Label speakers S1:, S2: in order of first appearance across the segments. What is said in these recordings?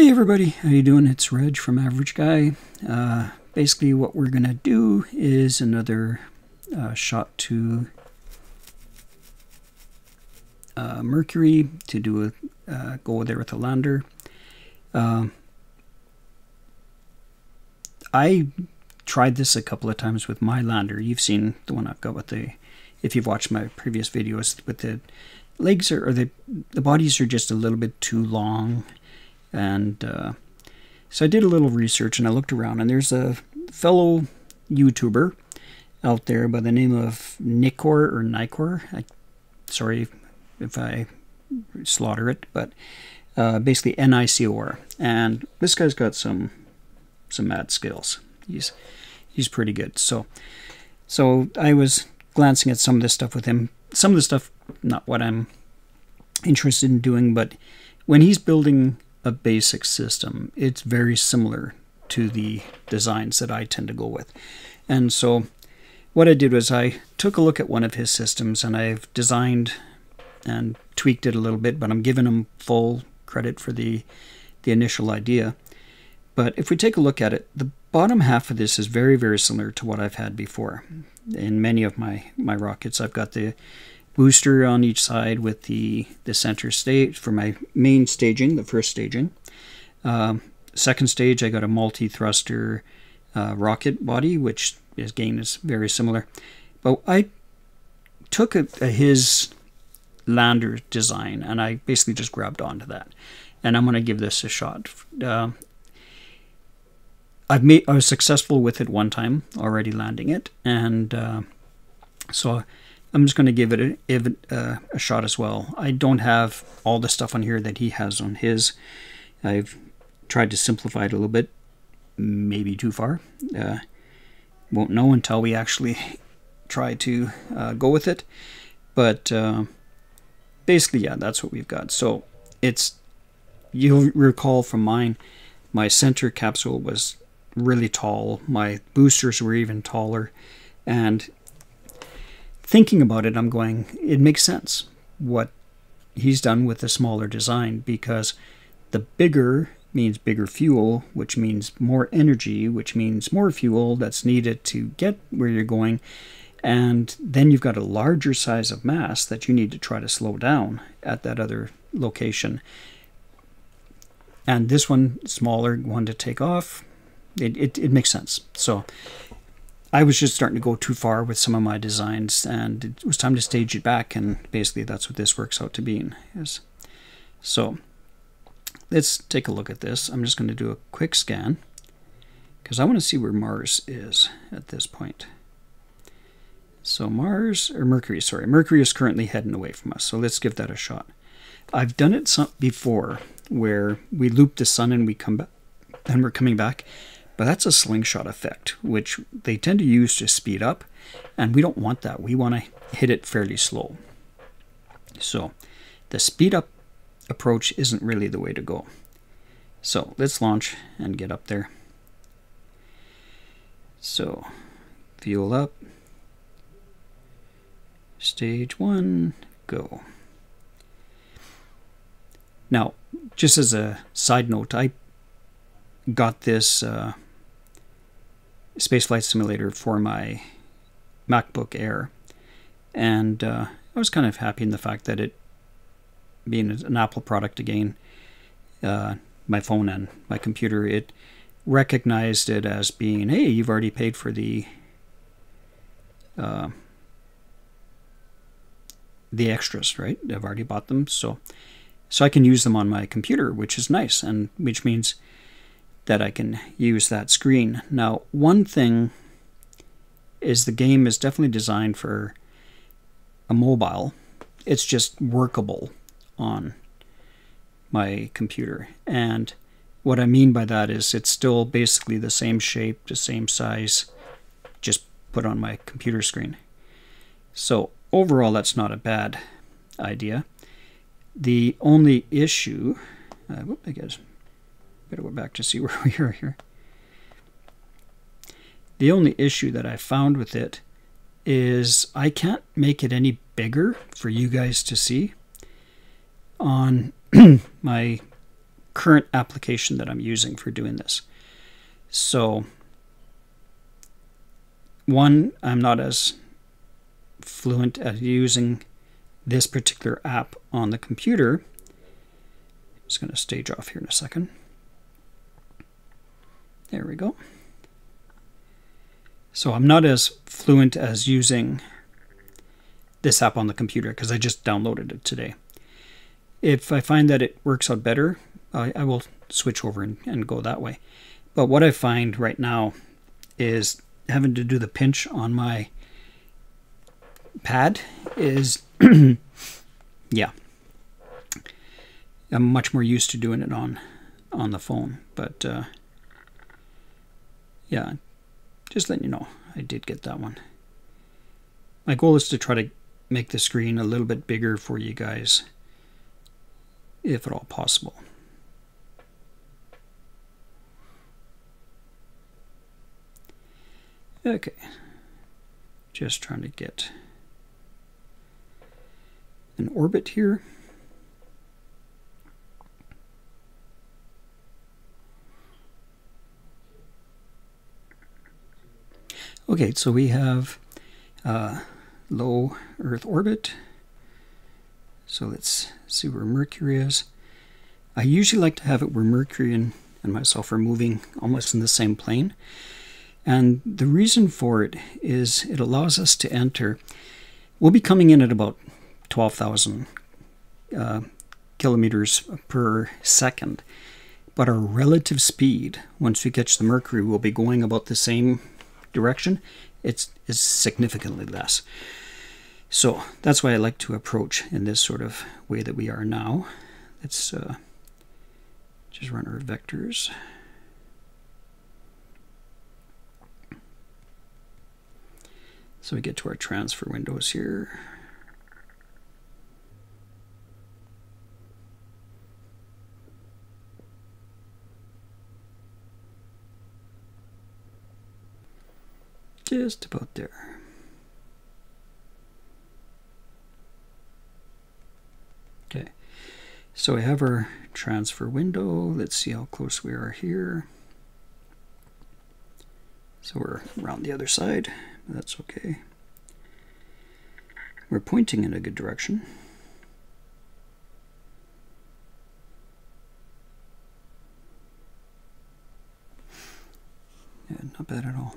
S1: Hey everybody, how you doing? It's Reg from Aver Reg Guy. Basically what we're gonna do is another shot to Mercury to do a go there with a lander. I tried this a couple of times with my lander. You've seen the one I've got with if you've watched my previous videos, with the legs or the bodies are just a little bit too long. And so I did a little research and I looked around, and there's a fellow YouTuber out there by the name of Nicor or Nicor. Sorry if I slaughter it, but basically Nicor. And this guy's got some mad skills. He's pretty good. So I was glancing at some of this stuff with him. Some of the stuff, not what I'm interested in doing, but when he's building a basic system, it's very similar to the designs that I tend to go with. And so what I did was I took a look at one of his systems, and I've designed and tweaked it a little bit, but I'm giving him full credit for the initial idea. But if we take a look at it, the bottom half of this is very, very similar to what I've had before. In many of my rockets, I've got the booster on each side with the center stage for my main staging, the first staging. Second stage, I got a multi-thruster rocket body, which again is very similar. But I took his lander design and I basically just grabbed onto that. And I'm going to give this a shot. I was successful with it one time already, landing it, and so I'm just going to give it a shot as well. I don't have all the stuff on here that he has on his. I've tried to simplify it a little bit, maybe too far. Won't know until we actually try to go with it. But basically, yeah, that's what we've got. So you'll recall from mine, my center capsule was really tall. My boosters were even taller, and thinking about it, I'm going, it makes sense what he's done with a smaller design, because the bigger means bigger fuel, which means more energy, which means more fuel that's needed to get where you're going. And then you've got a larger size of mass that you need to try to slow down at that other location. And this one, smaller one to take off, it makes sense. So I was just starting to go too far with some of my designs, and it was time to stage it back, and basically that's what this works out to be. So let's take a look at this. I'm just going to do a quick scan because I want to see where Mars is at this point. So Mercury is currently heading away from us, so let's give that a shot. I've done it before where we loop the sun and we come back, and we're coming back. But that's a slingshot effect, which they tend to use to speed up, and we don't want that. We want to hit it fairly slow. So the speed up approach isn't really the way to go. So let's launch and get up there. So fuel up. Stage 1, go. Now, just as a side note, I got this SpaceFlight Simulator for my MacBook Air, and I was kind of happy in the fact that it, being an Apple product again, my phone and my computer, it recognized it as being, hey, you've already paid for the extras, right? I've already bought them, so I can use them on my computer, which is nice, and which means that I can use that screen. Now, one thing is the game is definitely designed for a mobile. It's just workable on my computer. And what I mean by that is it's still basically the same shape, the same size, just put on my computer screen. So overall, that's not a bad idea. The only issue, I guess, better go back to see where we are here. The only issue that I found with it is I can't make it any bigger for you guys to see on my current application that I'm using for doing this. So, one, I'm not as fluent at using this particular app on the computer. I'm just going to stage off here in a second. There we go. So I'm not as fluent as using this app on the computer because I just downloaded it today. If I find that it works out better, I will switch over and go that way. But what I find right now is having to do the pinch on my pad is, yeah, I'm much more used to doing it on the phone. But yeah, just letting you know, I did get that one. My goal is to try to make the screen a little bit bigger for you guys, if at all possible. Okay, just trying to get an orbit here. Okay, so we have low Earth orbit. So let's see where Mercury is. I usually like to have it where Mercury and myself are moving almost in the same plane. And the reason for it is it allows us to enter. We'll be coming in at about 12,000 kilometers per second. But our relative speed, once we catch the Mercury, will be going about the same direction. It's significantly less. So that's why I like to approach in this sort of way that we are now. Let's just run our vectors. So we get to our transfer windows here. Just about there. Okay, so we have our transfer window. Let's see how close we are here. So we're around the other side. That's okay. We're pointing in a good direction. Yeah, not bad at all.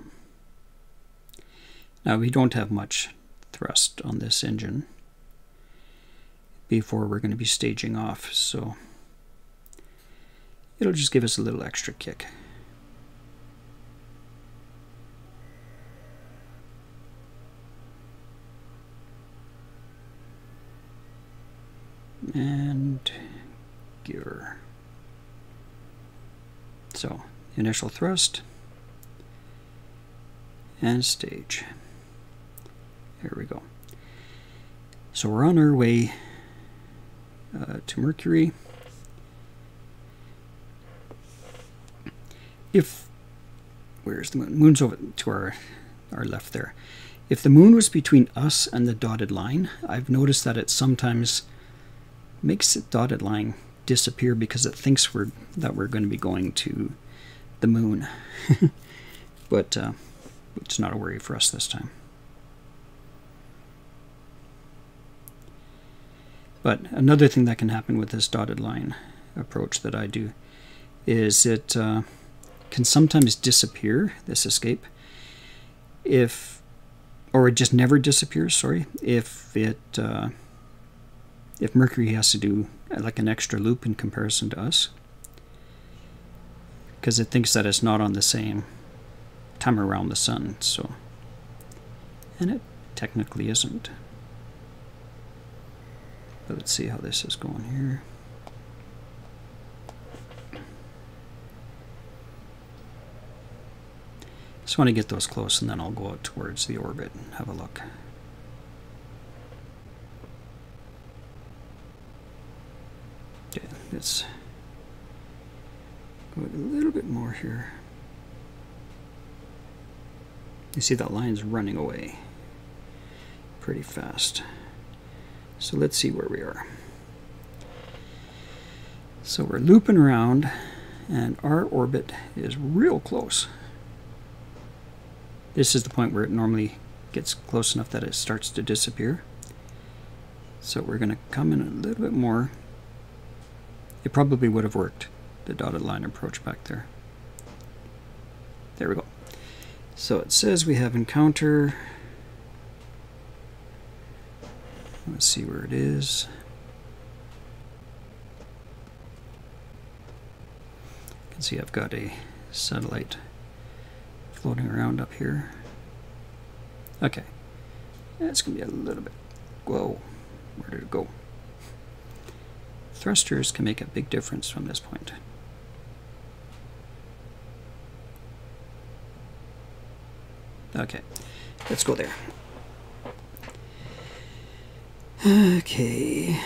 S1: Now we don't have much thrust on this engine before we're going to be staging off, so it'll just give us a little extra kick. And gear. So initial thrust and stage. There we go. So we're on our way to Mercury. Where's the moon? Moon's over to our left there. If the moon was between us and the dotted line, I've noticed that it sometimes makes the dotted line disappear because it thinks that we're going to be going to the moon. But it's not a worry for us this time. But another thing that can happen with this dotted line approach that I do is it can sometimes disappear, this escape, or it just never disappears, sorry, if Mercury has to do like an extra loop in comparison to us, because it thinks that it's not on the same time around the sun, so, and it technically isn't. But let's see how this is going here. Just want to get those close, and then I'll go out towards the orbit and have a look. Okay, let's go a little bit more here. You see that line's running away pretty fast. So let's see where we are. So we're looping around, and our orbit is real close. This is the point where it normally gets close enough that it starts to disappear. So we're going to come in a little bit more. It probably would have worked, the dotted line approach back there. There we go. So it says we have encounter. Let's see where it is. You can see I've got a satellite floating around up here. Okay. That's going to be a little bit... Whoa. Where did it go? Thrusters can make a big difference from this point. Okay. Let's go there. Okay.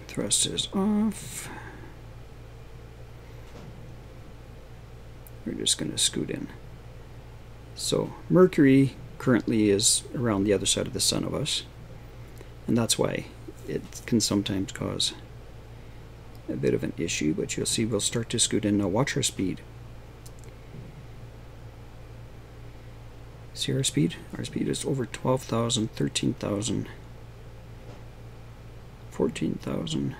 S1: Thrusters off. We're just going to scoot in. So Mercury currently is around the other side of the sun of us, and that's why it can sometimes cause a bit of an issue, but you'll see we'll start to scoot in. Now watch our speed. See our speed? Our speed is over 12,000, 13,000, 14,000.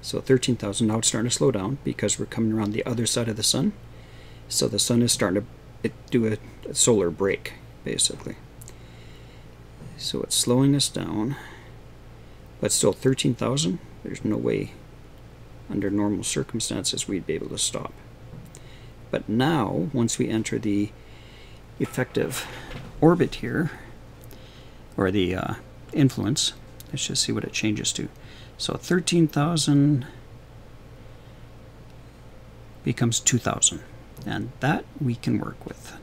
S1: So 13,000, now it's starting to slow down because we're coming around the other side of the sun. So the sun is starting to do a solar break, basically. So it's slowing us down, but still 13,000, there's no way under normal circumstances we'd be able to stop. But now, once we enter the effective orbit here, or the influence, let's just see what it changes to. So 13,000 becomes 2,000, and that we can work with.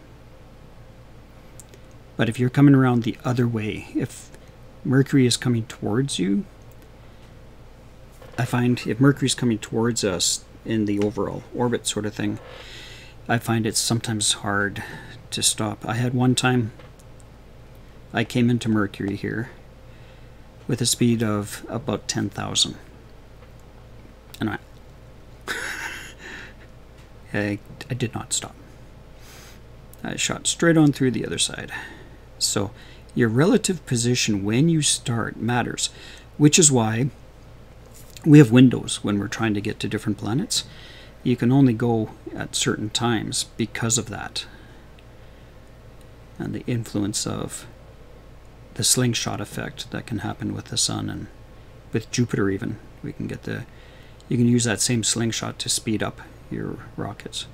S1: But if you're coming around the other way, if Mercury is coming towards you, I find if Mercury's coming towards us in the overall orbit sort of thing, I find it's sometimes hard to stop. I had one time I came into Mercury here with a speed of about 10,000. And I did not stop. I shot straight on through the other side. So your relative position when you start matters, which is why we have windows when we're trying to get to different planets. You can only go at certain times because of that. And the influence of the slingshot effect that can happen with the sun, and with Jupiter even. We can get you can use that same slingshot to speed up your rockets.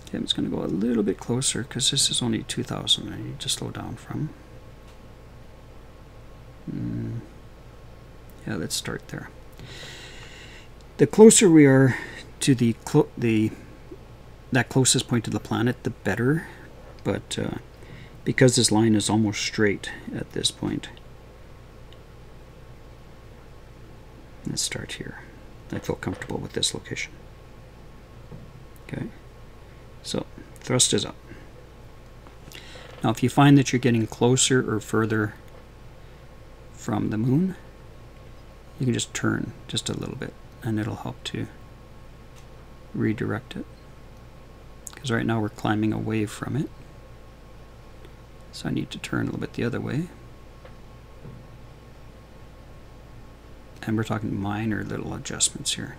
S1: Okay, I'm just going to go a little bit closer because this is only 2,000 I need to slow down from. Yeah, let's start there. The closer we are to that closest point to the planet, the better. But because this line is almost straight at this point, let's start here. I feel comfortable with this location. Okay, so thrust is up. Now if you find that you're getting closer or further from the moon, you can just turn just a little bit and it'll help to redirect it. Because right now we're climbing away from it. So I need to turn a little bit the other way. And we're talking minor little adjustments here.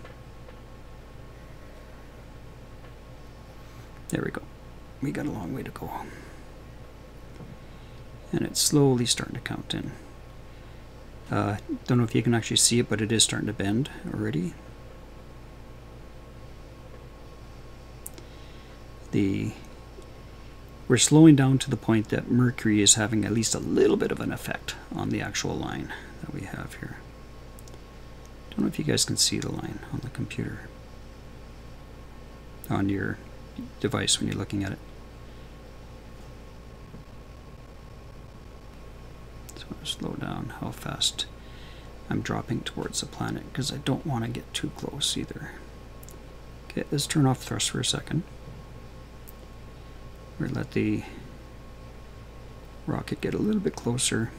S1: There we go. We got a long way to go. And it's slowly starting to count in. Don't know if you can actually see it, but it is starting to bend already. We're slowing down to the point that Mercury is having at least a little bit of an effect on the actual line that we have here. Don't know if you guys can see the line on the computer, on your device when you're looking at it. So I'm going to slow down how fast I'm dropping towards the planet because I don't want to get too close either. Okay, let's turn off thrust for a second. We're going to let the rocket get a little bit closer.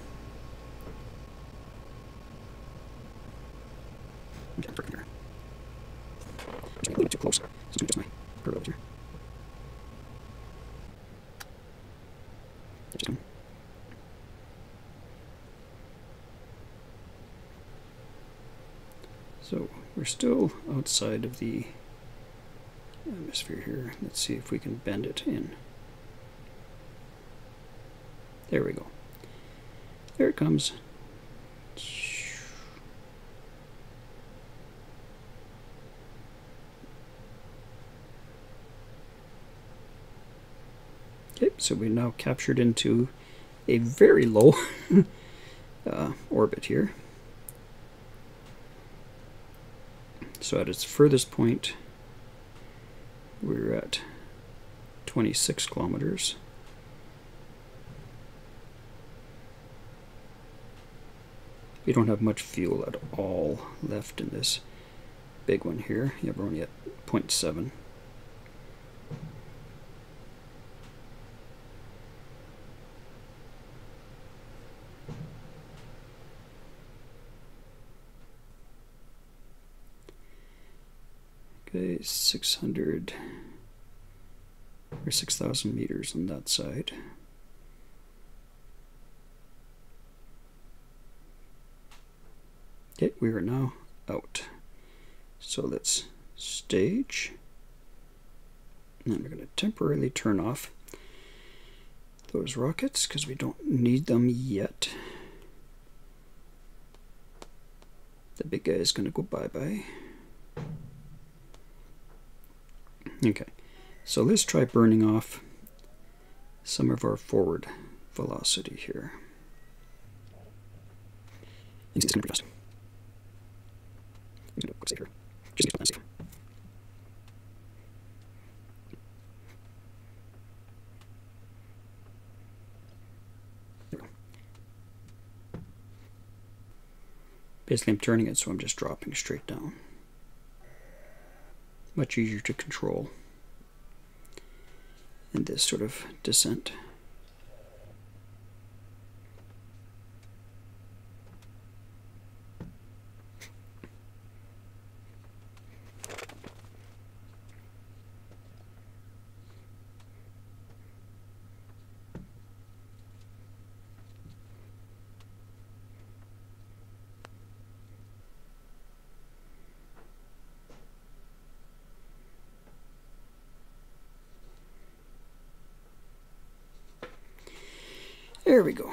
S1: Okay, I'm here. Just a little bit too close. Let's do just my curve over here. Just come. So we're still outside of the atmosphere here. Let's see if we can bend it in. There we go. There it comes. Okay, so we now captured into a very low orbit here. So at its furthest point, we're at 26 kilometers. We don't have much fuel at all left in this big one here. Yeah, we're only at 0.7. Okay, 600 or 6,000 meters on that side. Okay, we are now out. So let's stage. And then we're going to temporarily turn off those rockets because we don't need them yet. The big guy is going to go bye-bye. Okay, so let's try burning off some of our forward velocity here. You can see it's going pretty fast. I'm going to go save here. Just to see. There we go. Basically, I'm turning it so I'm just dropping straight down. Much easier to control in this sort of descent. There we go.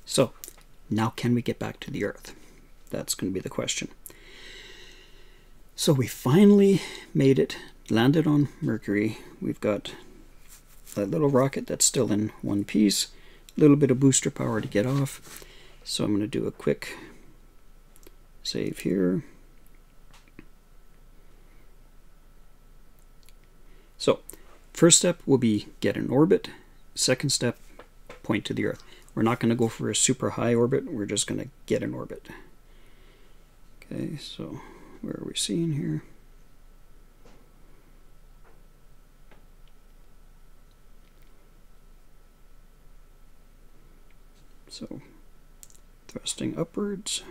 S1: So, now can we get back to the Earth? That's going to be the question. So we finally made it, landed on Mercury. We've got that little rocket that's still in one piece, a little bit of booster power to get off. So I'm going to do a quick save here. So, first step will be get in orbit. Second step, point to the Earth. We're not going to go for a super high orbit. We're just going to get in orbit. Okay, so where are we seeing here? So, thrusting upwards.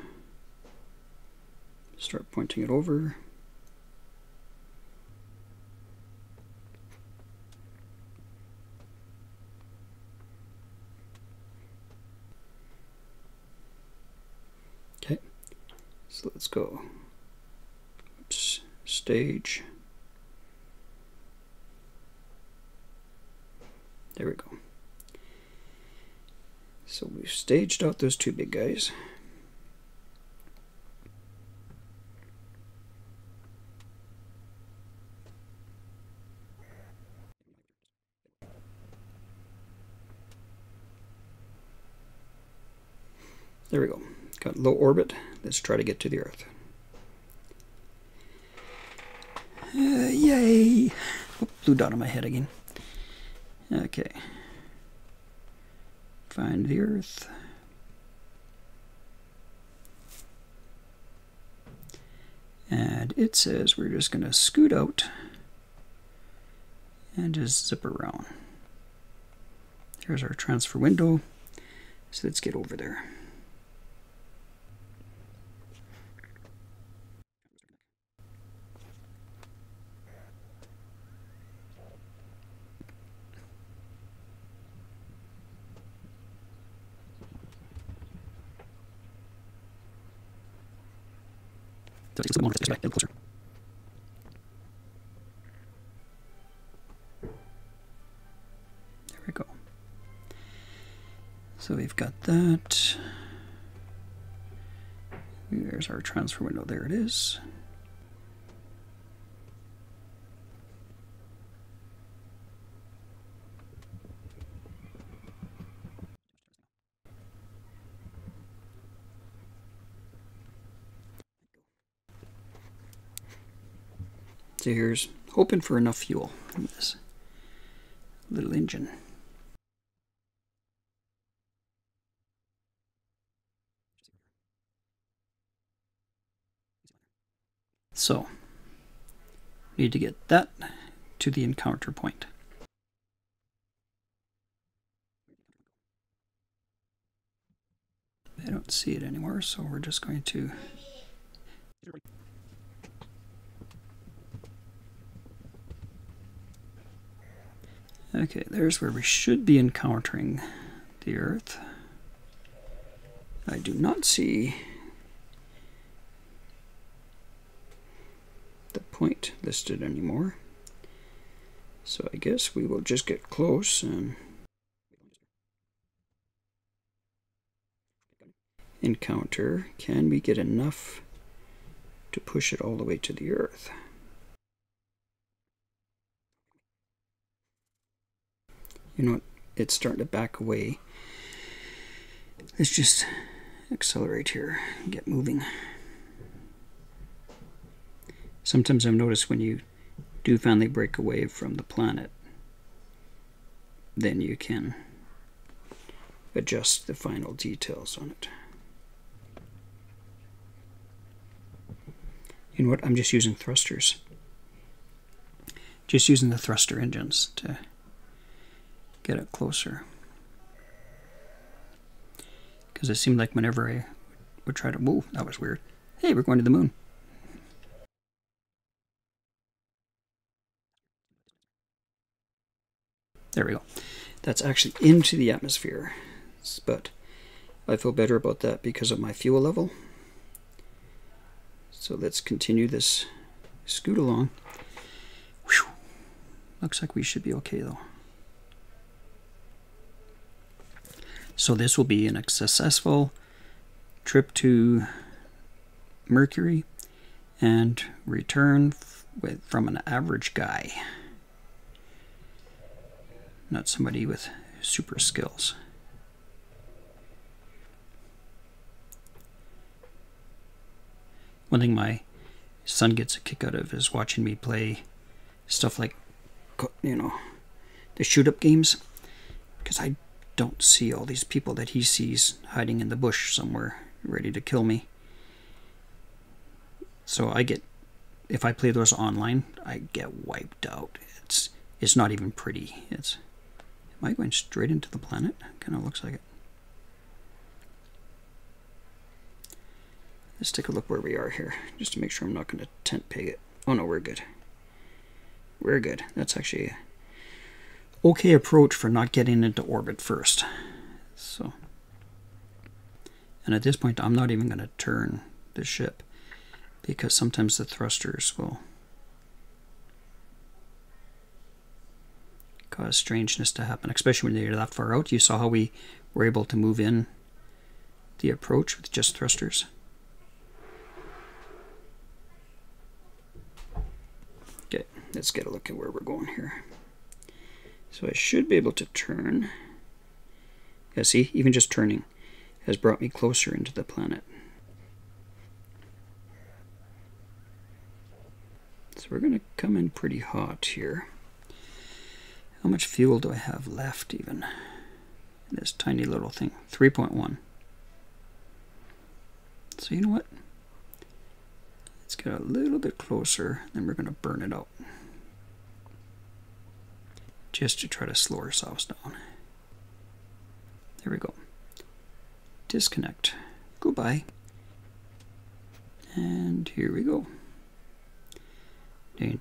S1: Start pointing it over. Okay, so let's go. Oops, stage. There we go. So we've staged out those two big guys. There we go. Got low orbit. Let's try to get to the Earth. Yay! Oh, blew dot on my head again. Okay. Find the Earth. And it says we're just going to scoot out and just zip around. There's our transfer window. So let's get over there. There we go. So we've got that. There's our transfer window. There it is. So here's hoping for enough fuel in this little engine. So, need to get that to the encounter point. I don't see it anymore, so we're just going to... Okay, there's where we should be encountering the Earth. I do not see the point listed anymore. So I guess we will just get close and encounter. Can we get enough to push it all the way to the Earth? You know what? It's starting to back away. Let's just accelerate here and get moving. Sometimes I've noticed when you do finally break away from the planet, then you can adjust the final details on it. You know what? I'm just using thrusters. Just using the thruster engines to get it closer. Because it seemed like whenever I would try to move, that was weird. Hey, we're going to the moon. There we go. That's actually into the atmosphere. But I feel better about that because of my fuel level. So let's continue this scoot along. Whew. Looks like we should be okay though. So this will be a successful trip to Mercury and return from an average guy. Not somebody with super skills. One thing my son gets a kick out of is watching me play stuff like, you know, the shoot-up games. Because I don't see all these people that he sees hiding in the bush somewhere ready to kill me. So I get, if I play those online, I get wiped out. It's not even pretty. Am I going straight into the planet? Kind of looks like it. Let's take a look where we are here, just to make sure I'm not going to tent peg it. Oh no, we're good. We're good. That's actually a okay approach for not getting into orbit first. So, and at this point, I'm not even going to turn the ship because sometimes the thrusters will cause strangeness to happen, especially when they're that far out. You saw how we were able to move in the approach with just thrusters. Okay, let's get a look at where we're going here. So I should be able to turn. Yeah, see, even just turning has brought me closer into the planet. So we're going to come in pretty hot here. How much fuel do I have left even in this tiny little thing? 3.1. So you know what? Let's get a little bit closer, then we're going to burn it out. just to try to slow ourselves down. There we go. Disconnect. Goodbye. And here we go. This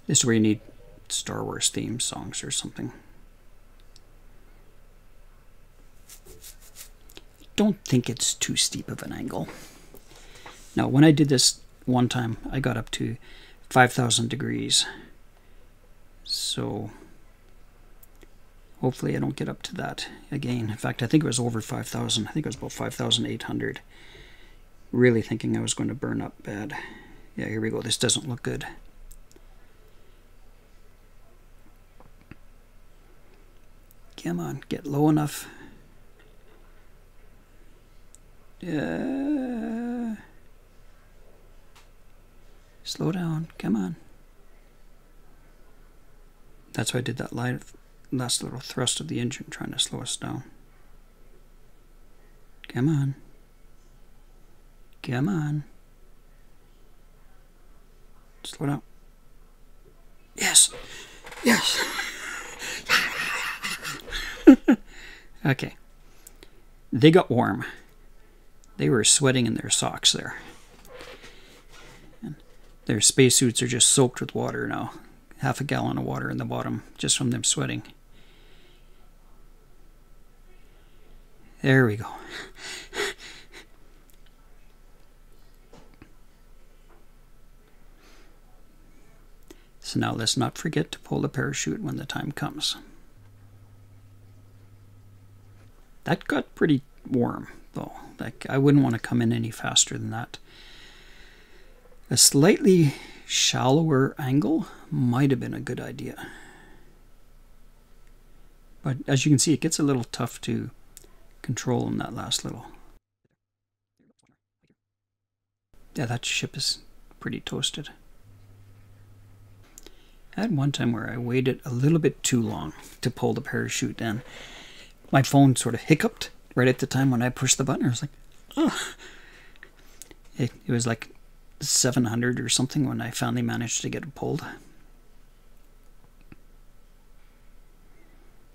S1: is where you need Star Wars theme songs or something. Don't think it's too steep of an angle. Now, when I did this one time, I got up to 5,000 degrees. So hopefully I don't get up to that again. In fact, I think it was over 5,000. I think it was about 5,800. Really thinking I was going to burn up bad. Yeah, here we go. This doesn't look good. Come on, get low enough. Slow down, come on. That's why I did that last little thrust of the engine, trying to slow us down. Come on. Come on. Slow down. Yes! Yes! Okay. They got warm. They were sweating in their socks there. And their spacesuits are just soaked with water now. Half a gallon of water in the bottom just from them sweating. There we go. So now let's not forget to pull the parachute when the time comes. That got pretty warm though. Like, I wouldn't want to come in any faster than that. A slightly shallower angle might have been a good idea. But as you can see, it gets a little tough to control in that last little. Yeah, that ship is pretty toasted. I had one time where I waited a little bit too long to pull the parachute in. My phone sort of hiccuped right at the time when I pushed the button. I was like, oh. It was like 700 or something when I finally managed to get it pulled.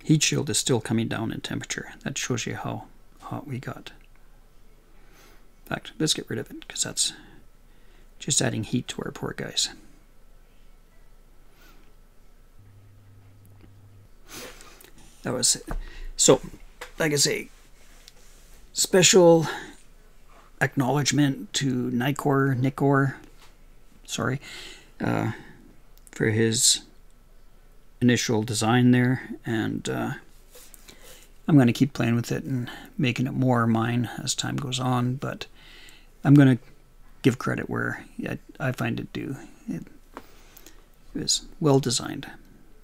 S1: Heat shield is still coming down in temperature. That shows you how hot we got. In fact, let's get rid of it because that's just adding heat to our poor guys. That was it. So, like I say, special acknowledgement to Nicor, sorry, for his initial design there, and I'm going to keep playing with it and making it more mine as time goes on, but I'm going to give credit where I find it due. It was well designed.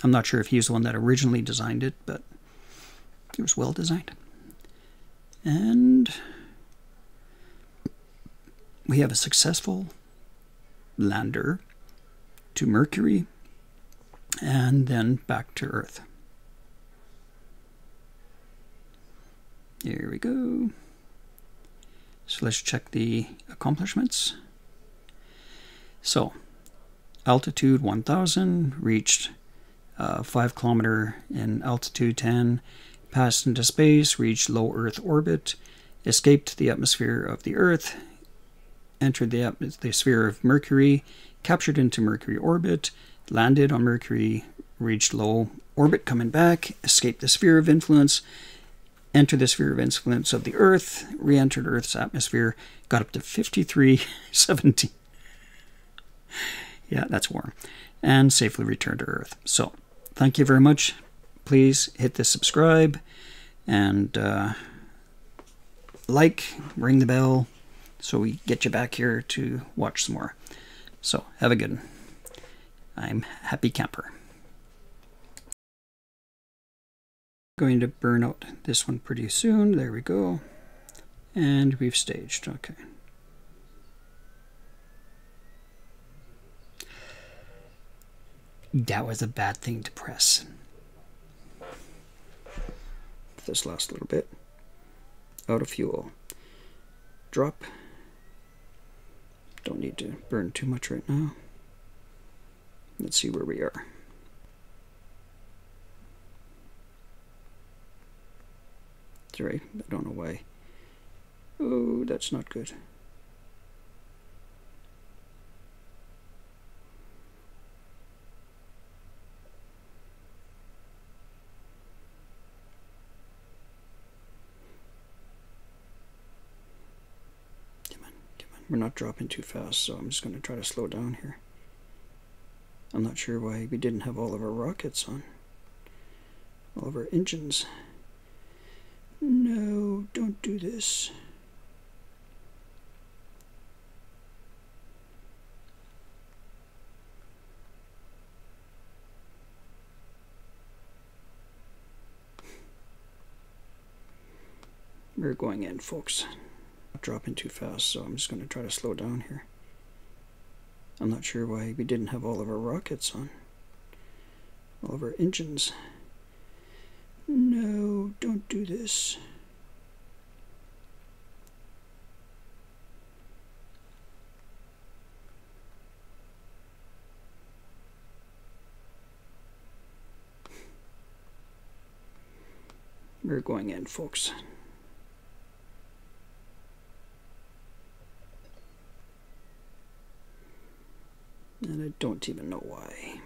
S1: I'm not sure if he was the one that originally designed it, but it was well designed. And we have a successful lander to Mercury and then back to Earth. Here we go. So let's check the accomplishments. So, altitude 1000, reached 5 kilometer in altitude 10, passed into space, reached low Earth orbit, escaped the atmosphere of the Earth, entered the sphere of Mercury, captured into Mercury orbit, landed on Mercury, reached low orbit, coming back, escaped the sphere of influence, entered the sphere of influence of the Earth, re-entered Earth's atmosphere, got up to 5317. Yeah, that's warm. And safely returned to Earth. So, thank you very much. Please hit the subscribe and like, ring the bell so we get you back here to watch some more. So, have a good one. I'm Happy Camper. Going to burn out this one pretty soon. There we go. And we've staged. Okay. That was a bad thing to press. This last little bit. Out of fuel. Drop. Don't need to burn too much right now. Let's see where we are. Sorry, I don't know why. Oh, that's not good. We're not dropping too fast, so I'm just going to try to slow down here. I'm not sure why we didn't have all of our rockets on. All of our engines. No, don't do this. We're going in, folks. Dropping too fast, so I'm just going to try to slow down here. I'm not sure why we didn't have all of our rockets on. All of our engines. No, don't do this. We're going in, folks. And I don't even know why.